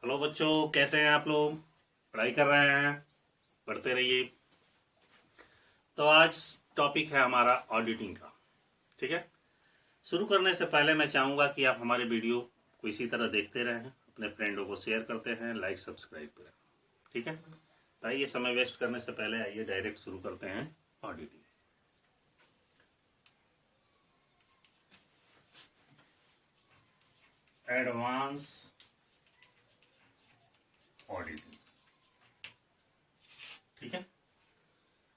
Hello बच्चों, कैसे हैं आप लोग? पढ़ाई कर रहे हैं? पढ़ते रहिए। तो आज टॉपिक है हमारा ऑडिटिंग का। ठीक है। शुरू करने से पहले मैं चाहूँगा कि आप हमारे वीडियो को इसी तरह देखते रहें, अपने फ्रेंडों को शेयर करते हैं, लाइक सब्सक्राइब करें। ठीक है। तो आइए, समय वेस्ट करने से पहले आइए डायरेक्ट शुरू करते हैं ऑडिटिंग। Advance auditing. ठीक है।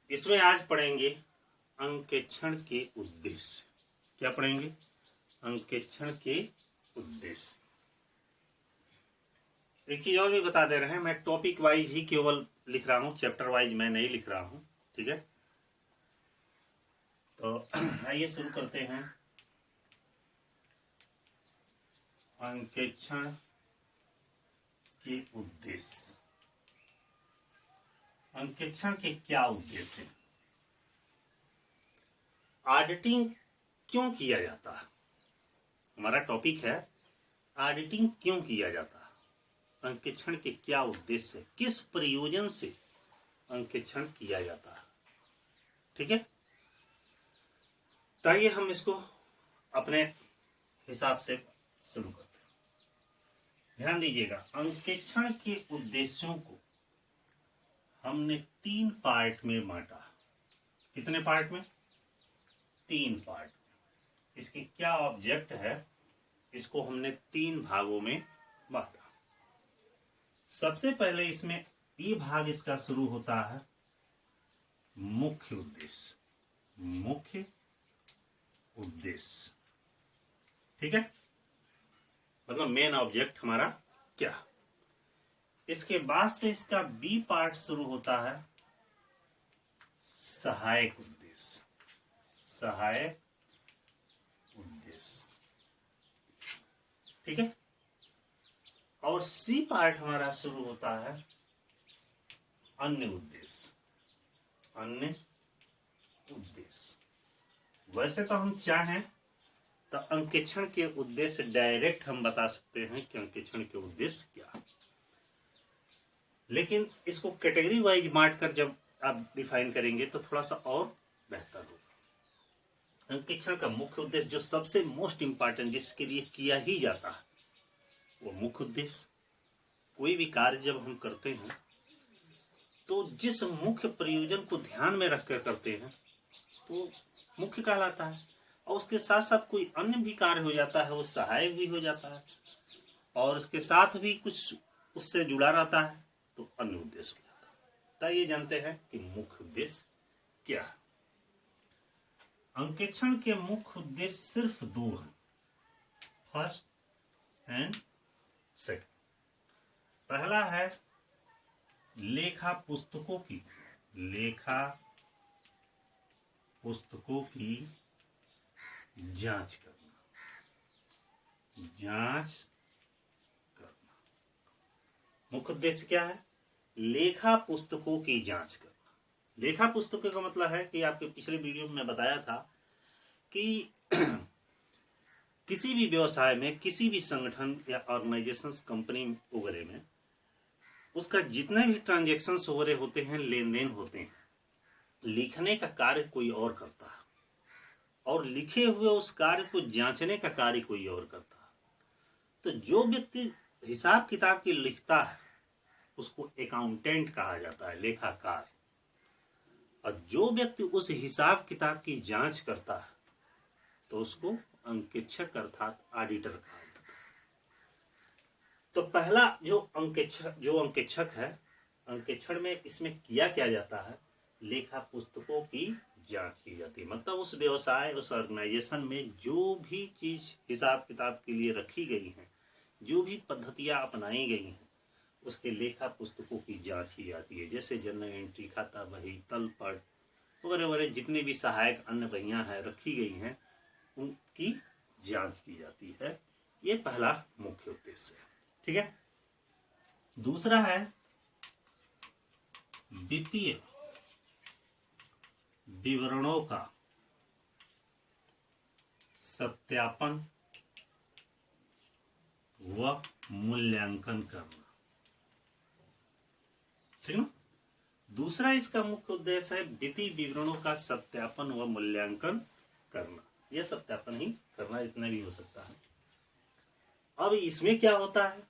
इसमें आज पढ़ेंगे अंकेक्षण के उद्देश्य। क्या पढ़ेंगे? अंकेक्षण के उद्देश्य। एक चीज और भी बता दे रहे हैं, मैं टॉपिक वाइज ही केवल लिख रहा हूं, चैप्टर वाइज मैं नहीं लिख रहा हूं। ठीक है। तो आइए शुरू करते हैं। अंकेक्षण के उद्देश्य। अंकेक्षण के क्या उद्देश्य हैं? ऑडिटिंग क्यों किया जाता है? हमारा टॉपिक है ऑडिटिंग क्यों किया जाता है, अंकेक्षण के क्या उद्देश्य है, किस प्रयोजन से अंकेक्षण किया जाता है। ठीक है। तो आइए हम इसको अपने हिसाब से शुरू करते हैं। ध्यान दीजिएगा, अंकेक्षण के उद्देश्यों को हमने 3 पार्ट में बांटा। कितने पार्ट में? 3 पार्ट में। इसके क्या ऑब्जेक्ट है, इसको हमने 3 भागों में बांटा। सबसे पहले इसमें ये भाग इसका शुरू होता है मुख्य उद्देश्य। मुख्य उद्देश्य। ठीक है। मतलब मेन ऑब्जेक्ट हमारा क्या। इसके बाद से इसका बी पार्ट शुरू होता है सहायक उद्देश्य। सहायक उद्देश्य। ठीक है। और सी पार्ट हमारा शुरू होता है अन्य उद्देश्य। अन्य उद्देश्य। वैसे तो हम चाहें तो अंकेक्षण के उद्देश्य डायरेक्ट हम बता सकते हैं कि अंकेक्षण के उद्देश्य क्या है, लेकिन इसको कैटेगरी वाइज बांट कर जब आप डिफाइन करेंगे तो थोड़ा सा और बेहतर होगा। अंकेक्षण का मुख्य उद्देश्य, जो सबसे मोस्ट इंपॉर्टेंट, जिसके लिए किया ही जाता है, वो मुख्य उद्देश्य। कोई भी कार्य जब हम करते हैं तो जिस मुख्य प्रयोजन को ध्यान में रखकर करते हैं तो मुख्य कहलाता है, और उसके साथ साथ कोई अन्य भी कार्य हो जाता है, वो सहायक भी हो जाता है, और उसके साथ भी कुछ उससे जुड़ा रहता है तो अन्य उद्देश्य हो जाता है। तो ये जानते हैं कि मुख्य उद्देश्य क्या है। अंकेक्षण के मुख्य उद्देश्य सिर्फ 2 हैं, फर्स्ट एंड सेकंड। पहला है लेखा पुस्तकों की जांच करना। मुख्य उद्देश्य क्या है? लेखा पुस्तकों की जांच करना। लेखा पुस्तकों का मतलब है कि आपके पिछले वीडियो में बताया था कि किसी भी व्यवसाय में, किसी भी संगठन या ऑर्गेनाइजेशन, कंपनी वगैरह में, उसका जितने भी ट्रांजेक्शन वगैरह होते हैं, लेन देन होते हैं, लिखने का कार्य कोई और करता है और लिखे हुए उस कार्य को जांचने का कार्य कोई और करता है। तो जो व्यक्ति हिसाब किताब की लिखता है उसको अकाउंटेंट कहा जाता है, लेखाकार। और जो व्यक्ति उस हिसाब किताब की जांच करता है तो उसको अंकेक्षक अर्थात ऑडिटर कहा जाता है। तो पहला जो अंकेक्षक है, अंकेक्षण में इसमें किया क्या जाता है? लेखा पुस्तकों की जांच की जाती है। मतलब उस व्यवसाय, उस ऑर्गेनाइजेशन में जो भी चीज हिसाब किताब के लिए रखी गई है, जो भी पद्धतियां अपनाई गई हैं, उसके लेखा पुस्तकों की जांच की जाती है। जैसे जर्नल एंट्री, खाता बही, तलपट वगैरह वगैरह, जितने भी सहायक अन्य बहियां हैं रखी गई हैं, उनकी जांच की जाती है। ये पहला मुख्य उद्देश्य है। ठीक है। दूसरा है वित्तीय विवरणों का सत्यापन व मूल्यांकन करना। ठीक ना। दूसरा इसका मुख्य उद्देश्य है वित्तीय विवरणों का सत्यापन व मूल्यांकन करना। यह सत्यापन ही करना, इतना भी हो सकता है। अब इसमें क्या होता है,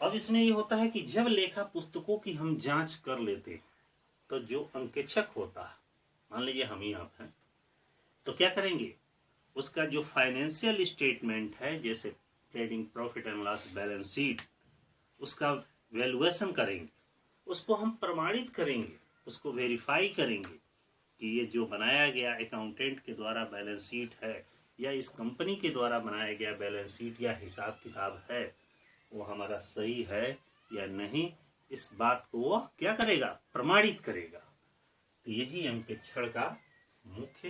अब इसमें ये होता है कि जब लेखा पुस्तकों की हम जांच कर लेते हैं तो जो अंकेक्षक होता है, मान लीजिए हम ही आप हैं, तो क्या करेंगे, उसका जो फाइनेंशियल स्टेटमेंट है, जैसे trading profit and loss balance sheet, उसका वैल्यूएशन करेंगे, उसको हम प्रमाणित करेंगे, उसको वेरीफाई करेंगे कि ये जो बनाया गया अकाउंटेंट के द्वारा बैलेंस शीट है या इस कंपनी के द्वारा बनाया गया बैलेंस शीट या हिसाब किताब है, वो हमारा सही है या नहीं, इस बात को वो क्या करेगा, प्रमाणित करेगा। तो यही अंकेक्षण का मुख्य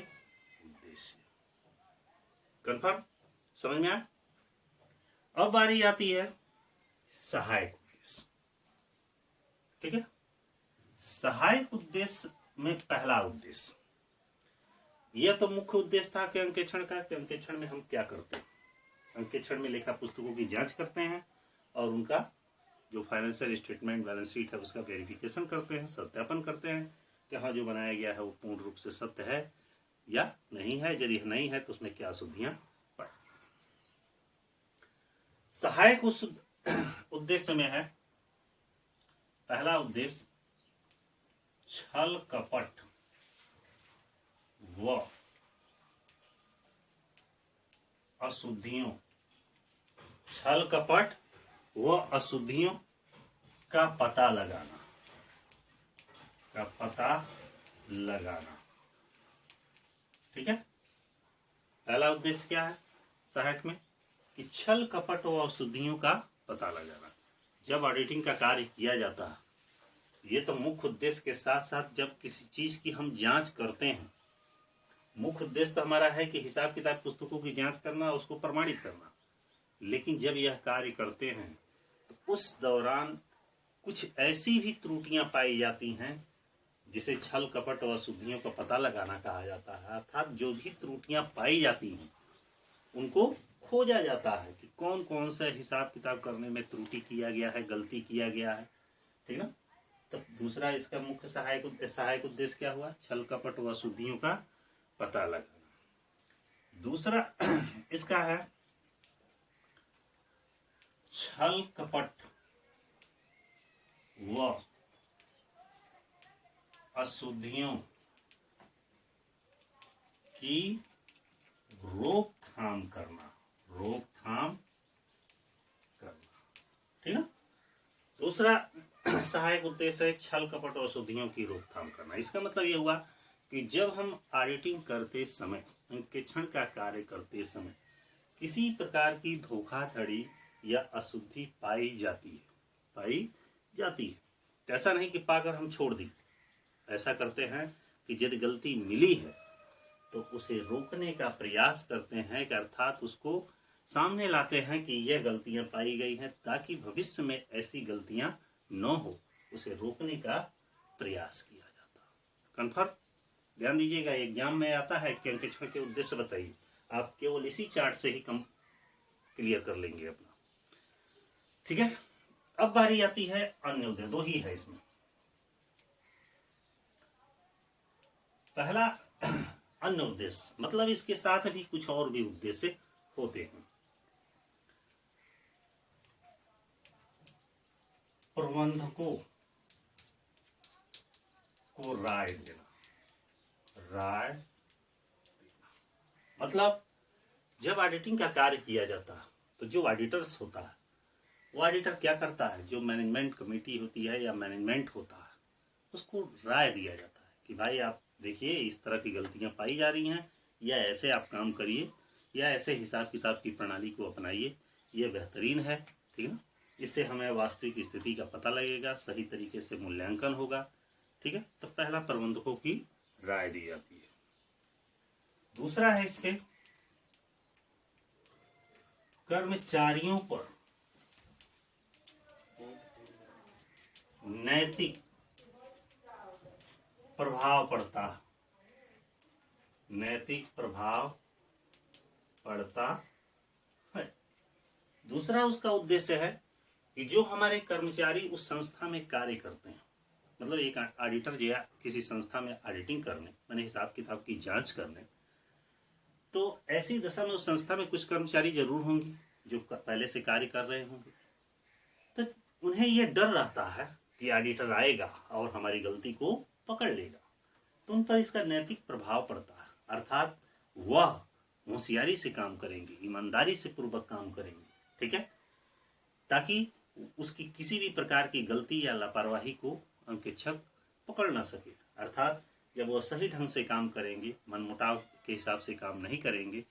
उद्देश्य। कन्फर्म, समझ में आया। अब बारी आती है सहायक उद्देश्य। ठीक है, सहायक उद्देश्य में पहला उद्देश्य, यह तो मुख्य उद्देश्य था कि अंकेक्षण का, कि अंकेक्षण में हम क्या करते हैं। अंकेक्षण में लेखा पुस्तकों की जांच करते हैं और उनका जो फाइनेंशियल स्टेटमेंट बैलेंस शीट है उसका वेरिफिकेशन करते हैं, सत्यापन करते हैं कि हाँ जो बनाया गया है वो पूर्ण रूप से सत्य है या नहीं है, यदि नहीं है तो उसमें क्या अशुद्धियां पड़। सहायक उस उद्देश्य में है, पहला उद्देश्य छल कपट व अशुद्धियों, छल कपट व अशुद्धियों का पता लगाना, का पता लगाना। ठीक है, पहला उद्देश्य क्या है सहायक में, कि छल कपट व अशुद्धियों का पता लगाना। जब ऑडिटिंग का कार्य किया जाता है, ये तो मुख्य उद्देश्य के साथ साथ जब किसी चीज की हम जांच करते हैं, मुख्य उद्देश्य तो हमारा है कि हिसाब किताब पुस्तकों की जांच करना, उसको प्रमाणित करना, लेकिन जब यह कार्य करते हैं तो उस दौरान कुछ ऐसी भी त्रुटियां पाई जाती हैं जिसे छल कपट और अशुद्धियों का पता लगाना कहा जाता है। अर्थात जो भी त्रुटियां पाई जाती हैं उनको खोजा जाता है कि कौन कौन सा हिसाब किताब करने में त्रुटि किया गया है, गलती किया गया है। ठीक ना। तब दूसरा इसका मुख्य सहायक उद्देश्य क्या हुआ, छल कपट व अशुद्धियों का पता लगाना। दूसरा इसका है छल कपट व अशुद्धियों की रोकथाम करना, रोकथाम करना। ठीक है, दूसरा सहायक उद्देश्य है छल कपट और अशुद्धियों की रोकथाम करना। इसका मतलब यह हुआ कि जब हम ऑडिटिंग करते समय, अंकेक्षण का कार्य करते समय किसी प्रकार की धोखाधड़ी या अशुद्धि पाई जाती है, तो ऐसा नहीं कि पाकर हम छोड़ दी। ऐसा करते हैं कि यदि गलती मिली है तो उसे रोकने का प्रयास करते हैं, कि अर्थात उसको सामने लाते हैं कि यह गलतियां पाई गई हैं, ताकि भविष्य में ऐसी गलतियां न हो, उसे रोकने का प्रयास किया जाता। कन्फर्म, ध्यान दीजिएगा, एग्जाम में आता है कि अंकेक्षण के उद्देश्य बताइए, आप केवल इसी चार्ट से ही कम क्लियर कर लेंगे अपना। ठीक है, अब बारी आती है अन्य उद्देश्य, दो ही है इसमें। पहला अन्य उद्देश्य, मतलब इसके साथ भी कुछ और भी उद्देश्य होते हैं। प्रबंधकों को राय देना, मतलब जब ऑडिटिंग का कार्य किया जाता है तो जो ऑडिटर्स होता है, वो ऑडिटर क्या करता है, जो मैनेजमेंट कमेटी होती है या मैनेजमेंट होता है, उसको राय दिया जाता है कि भाई आप देखिए इस तरह की गलतियां पाई जा रही हैं, या ऐसे आप काम करिए, या ऐसे हिसाब किताब की प्रणाली को अपनाइए, ये बेहतरीन है। ठीक है, इससे हमें वास्तविक स्थिति का पता लगेगा, सही तरीके से मूल्यांकन होगा। ठीक है, तो पहला प्रबंधकों की राय दी जाती है। दूसरा है इसमें कर्मचारियों पर नैतिक प्रभाव पड़ता है, नैतिक प्रभाव पड़ता है। दूसरा उसका उद्देश्य है कि जो हमारे कर्मचारी उस संस्था में कार्य करते हैं, मतलब एक ऑडिटर जो है किसी संस्था में ऑडिटिंग करने, मैंने हिसाब किताब की जांच करने, तो ऐसी दशा में उस संस्था में कुछ कर्मचारी जरूर होंगे जो पहले से कार्य कर रहे होंगे, तो उन्हें यह डर रहता है कि ऑडिटर आएगा और हमारी गलती को पकड़ लेगा, तो उन पर इसका नैतिक प्रभाव पड़ता है। अर्थात वह होशियारी से काम करेंगे, ईमानदारी से पूर्वक काम करेंगे, ठीक है, ताकि उसकी किसी भी प्रकार की गलती या लापरवाही को अंकेक्षक पकड़ ना सके। अर्थात जब वह सही ढंग से काम करेंगे, मनमुटाव के हिसाब से काम नहीं करेंगे,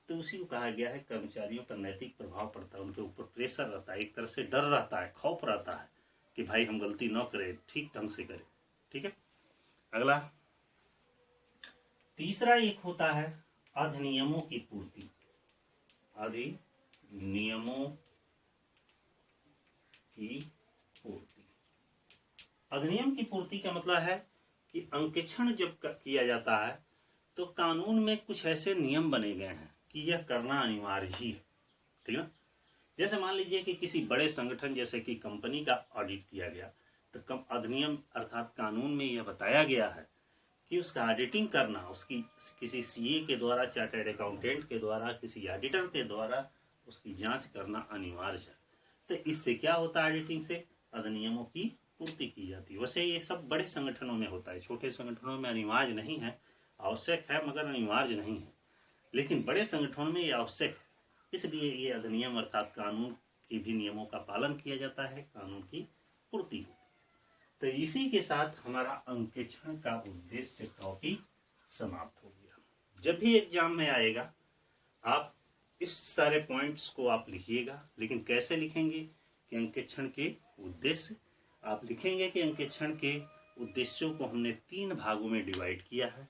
तो उसी को कहा गया है कर्मचारियों पर नैतिक प्रभाव पड़ता है, उनके ऊपर प्रेशर रहता है, एक तरह से डर रहता है, खौफ रहता है कि भाई हम गलती न करें, ठीक ढंग से करें, ठीक है। अगला तीसरा एक होता है अधिनियमों की पूर्ति। अधिनियमों की पूर्ति, अधिनियम की पूर्ति का मतलब है कि अंकेक्षण जब किया जाता है तो कानून में कुछ ऐसे नियम बने गए हैं कि यह करना अनिवार्य ही है, ठीक है। जैसे मान लीजिए कि किसी बड़े संगठन जैसे कि कंपनी का ऑडिट किया गया, तो अधिनियम अर्थात कानून में यह बताया गया है कि उसका ऑडिटिंग करना, उसकी किसी सीए के द्वारा, चार्टर्ड अकाउंटेंट के द्वारा, किसी ऑडिटर के द्वारा उसकी जांच करना अनिवार्य है। तो इससे क्या होता है, ऑडिटिंग से अधिनियमों की पूर्ति की जाती है। वैसे ये सब बड़े संगठनों में होता है, छोटे संगठनों में अनिवार्य नहीं है, आवश्यक है मगर अनिवार्य नहीं है, लेकिन बड़े संगठनों में ये आवश्यक है, इसलिए ये अधिनियम अर्थात कानून के भी नियमों का पालन किया जाता है, कानून की पूर्ति होती है। तो इसी के साथ हमारा अंकेक्षण का उद्देश्य टॉपिक समाप्त हो गया। जब भी एग्जाम में आएगा आप इस सारे पॉइंट्स को आप लिखिएगा, लेकिन कैसे लिखेंगे कि अंकेक्षण के उद्देश्य, आप लिखेंगे कि अंकेक्षण के उद्देश्यों को हमने 3 भागों में डिवाइड किया है,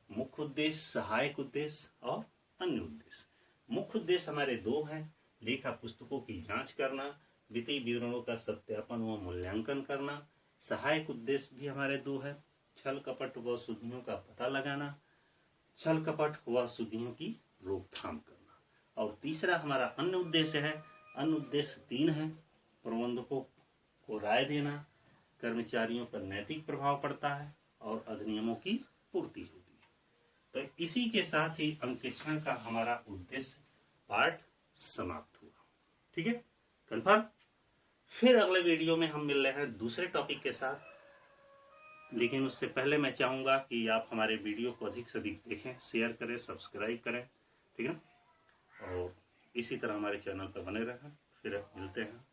मुख्य उद्देश्य, सहायक उद्देश्य और अन्य उद्देश्य। मुख्य उद्देश्य हमारे 2 हैं, लेखा पुस्तकों की जांच करना, वित्तीय विवरणों का सत्यापन व मूल्यांकन करना। सहायक उद्देश्य भी हमारे 2 है, छल कपट व सुधियों का पता लगाना, छल कपट व सुधियों की रोकथाम करना। और तीसरा हमारा अन्य उद्देश्य है, अन्य उद्देश्य 3 है, प्रबंधकों को राय देना, कर्मचारियों पर नैतिक प्रभाव पड़ता है और अधिनियमों की पूर्ति होती है। तो इसी के साथ ही अंकेक्षण का हमारा उद्देश्य पार्ट समाप्त हुआ, ठीक है, कंफर्म। फिर अगले वीडियो में हम मिल रहे हैं दूसरे टॉपिक के साथ, लेकिन उससे पहले मैं चाहूँगा कि आप हमारे वीडियो को अधिक से अधिक देखें, शेयर करें, सब्सक्राइब करें, ठीक है, और इसी तरह हमारे चैनल पर बने रहें। फिर मिलते हैं।